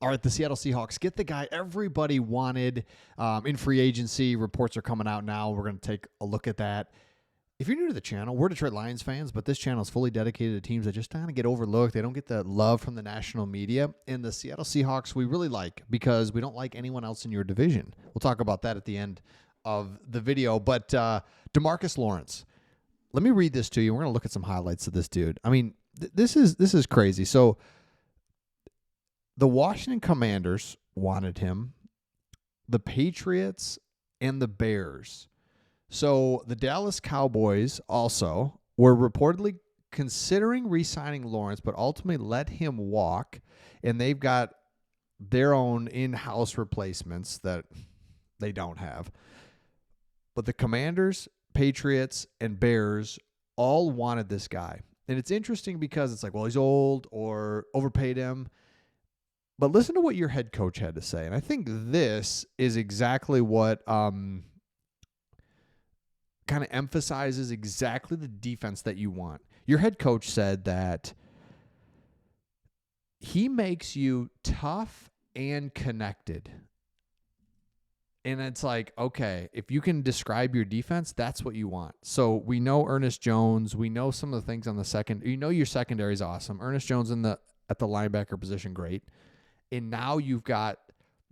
are at the Seattle Seahawks. Get the guy everybody wanted in free agency. Reports are coming out now. We're going to take a look at that. If you're new to the channel, we're Detroit Lions fans, but this channel is fully dedicated to teams that just kind of get overlooked. They don't get the love from the national media. And the Seattle Seahawks we really like because we don't like anyone else in your division. We'll talk about that at the end of the video. But Demarcus Lawrence, let me read this to you. We're going to look at some highlights of this dude. I mean, this is crazy. So the Washington Commanders wanted him, the Patriots, and the Bears. So the Dallas Cowboys also were reportedly considering re-signing Lawrence, but ultimately let him walk, and they've got their own in-house replacements that they don't have. But the Commanders, Patriots, and Bears all wanted this guy. And it's interesting because it's like, well, he's old or overpaid him. But listen to what your head coach had to say. And I think this is exactly what kind of emphasizes exactly the defense that you want. Your head coach said that he makes you tough and connected. And it's like, okay, if you can describe your defense, that's what you want. So we know Ernest Jones. We know some of the things on the second. You know your secondary is awesome. Ernest Jones at the linebacker position, great. And now you've got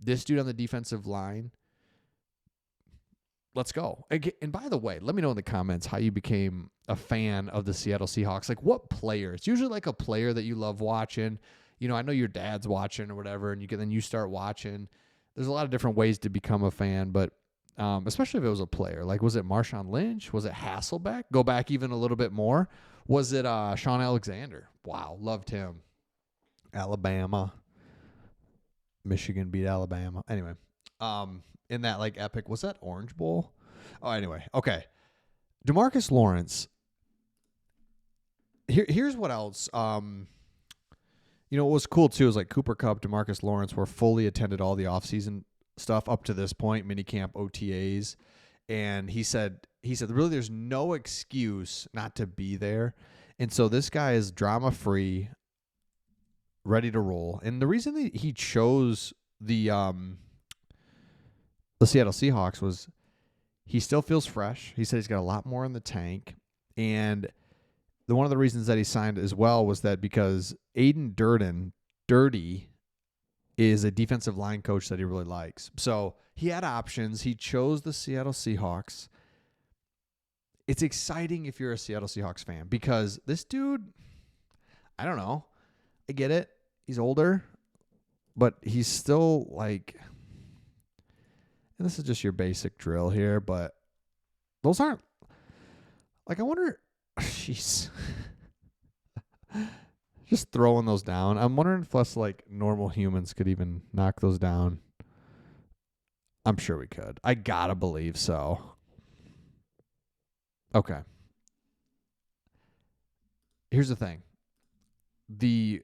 this dude on the defensive line. Let's go. And by the way, let me know in the comments how you became a fan of the Seattle Seahawks. Like what player? It's usually like a player that you love watching. You know, I know your dad's watching or whatever, and then you start watching. There's a lot of different ways to become a fan, but especially if it was a player. Like, was it Marshawn Lynch? Was it Hasselbeck? Go back even a little bit more. Was it Sean Alexander? Wow, loved him. Alabama. Michigan beat Alabama. Anyway, in that like epic, was that Orange Bowl? Oh, anyway, okay. Demarcus Lawrence. Here's what else. You know, what was cool too is like Cooper Kupp, Demarcus Lawrence were fully attended all the offseason stuff up to this point, minicamp, OTAs, and he said really there's no excuse not to be there, and so this guy is drama free, ready to roll. And the reason that he chose the Seattle Seahawks was he still feels fresh. He said he's got a lot more in the tank, and one of the reasons that he signed as well was that because Aiden Dirty is a defensive line coach that he really likes. So he had options. He chose the Seattle Seahawks. It's exciting if you're a Seattle Seahawks fan because this dude, I don't know. I get it. He's older, but he's still like, and this is just your basic drill here, but those aren't, like, I wonder, jeez, just throwing those down. I'm wondering if us, like, normal humans could even knock those down. I'm sure we could. I gotta believe so. Okay. Here's the thing. The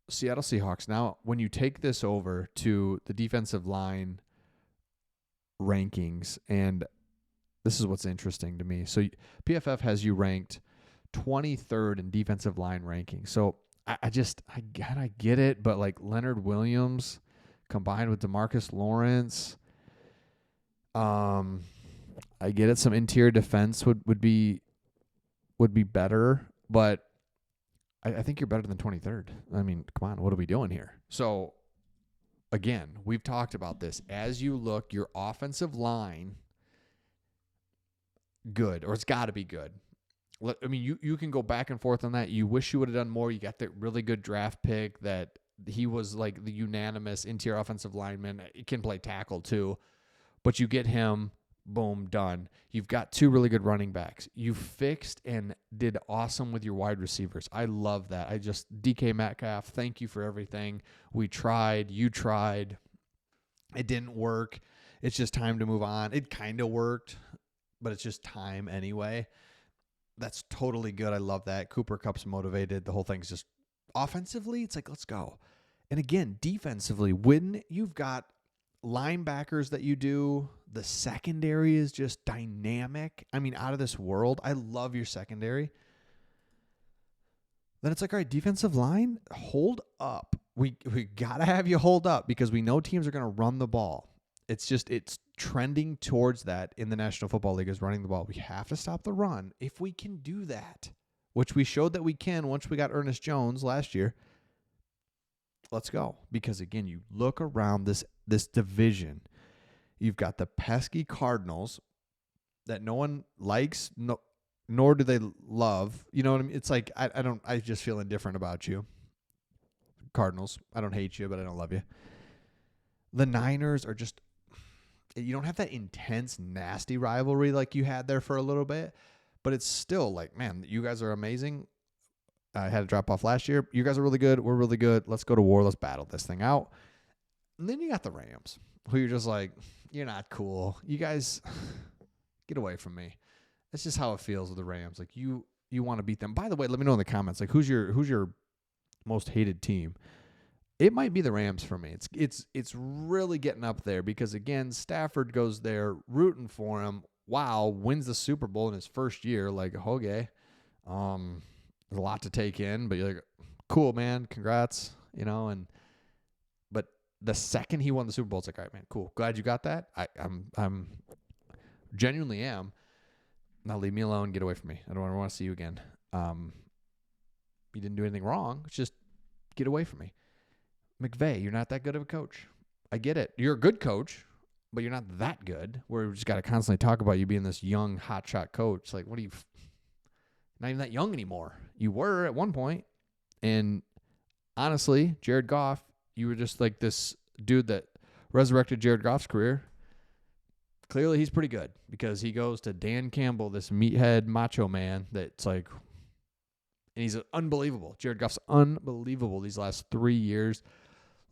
Seattle Seahawks, now when you take this over to the defensive line rankings, and this is what's interesting to me. So PFF has you ranked 23rd in defensive line rankings. So I get it, but like Leonard Williams combined with Demarcus Lawrence, I get it. Some interior defense would be better, but I think you're better than 23rd. I mean, come on, what are we doing here? So, again, we've talked about this. As you look, your offensive line, good, or it's got to be good. I mean, you can go back and forth on that. You wish you would have done more. You got that really good draft pick that he was like the unanimous interior offensive lineman. He can play tackle too, but you get him. Boom, done. You've got two really good running backs. You fixed and did awesome with your wide receivers. I love that. DK Metcalf, thank you for everything. We tried. You tried. It didn't work. It's just time to move on. It kind of worked, but it's just time anyway. That's totally good. I love that. Cooper Kupp's motivated. The whole thing's just offensively, it's like, let's go. And again, defensively, when you've got linebackers that you do, the secondary is just dynamic. I mean, out of this world. I love your secondary. then it's like, all right, defensive line, hold up. We got to have you hold up because we know teams are going to run the ball. It's trending towards that in the National Football League is running the ball. We have to stop the run. If we can do that, which we showed that we can once we got Ernest Jones last year, let's go. Because, again, you look around this division, you've got the pesky Cardinals that no one likes, nor do they love. You know what I mean? It's like, I just feel indifferent about you. Cardinals, I don't hate you, but I don't love you. The Niners are just, you don't have that intense, nasty rivalry like you had there for a little bit, but it's still like, man, you guys are amazing. I had to drop off last year. You guys are really good. We're really good. Let's go to war. Let's battle this thing out. And then you got the Rams, who you're just like, you're not cool. You guys, get away from me. That's just how it feels with the Rams. Like you want to beat them. By the way, let me know in the comments, like who's your most hated team? It might be the Rams for me. It's really getting up there because, again, Stafford goes there rooting for him. Wow, wins the Super Bowl in his first year. Like, okay, there's a lot to take in, but you're like, cool, man, congrats, but the second he won the Super Bowl, it's like, all right, man, cool, glad you got that. I'm genuinely am. Now leave me alone, get away from me. I don't want to see you again. You didn't do anything wrong. It's just get away from me. McVay, you're not that good of a coach. I get it. You're a good coach, but you're not that good. Where we just got to constantly talk about you being this young, hotshot coach. Like, what are you? Not even that young anymore. You were at one point. And honestly, Jared Goff, you were just like this dude that resurrected Jared Goff's career. Clearly, he's pretty good because he goes to Dan Campbell, this meathead macho man that's like, and he's unbelievable. Jared Goff's unbelievable these last 3 years,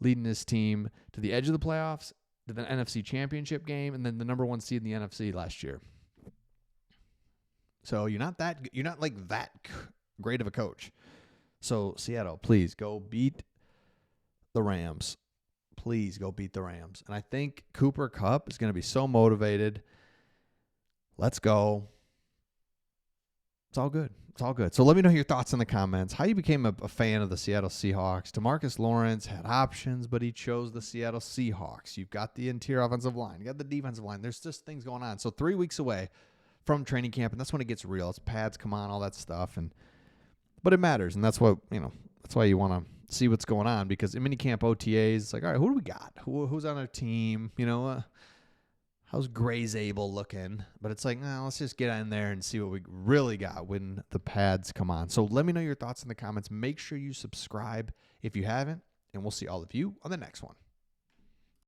leading his team to the edge of the playoffs, to the NFC Championship game, and then the number 1 seed in the NFC last year. So you're not like that great of a coach. So Seattle, please go beat the Rams. Please go beat the Rams. And I think Cooper Kupp is going to be so motivated. Let's go. It's all good. It's all good. So let me know your thoughts in the comments. How you became a fan of the Seattle Seahawks. Demarcus Lawrence had options, but he chose the Seattle Seahawks. You've got the interior offensive line. You got the defensive line. There's just things going on. So 3 weeks away from training camp, and that's when it gets real. It's pads come on, all that stuff. But it matters, and that's what, that's why you want to see what's going on, because in minicamp OTAs, it's like, all right, who do we got? Who's on our team? How's Gray's Able looking? But it's like, no, let's just get in there and see what we really got when the pads come on. So let me know your thoughts in the comments. Make sure you subscribe if you haven't, and we'll see all of you on the next one.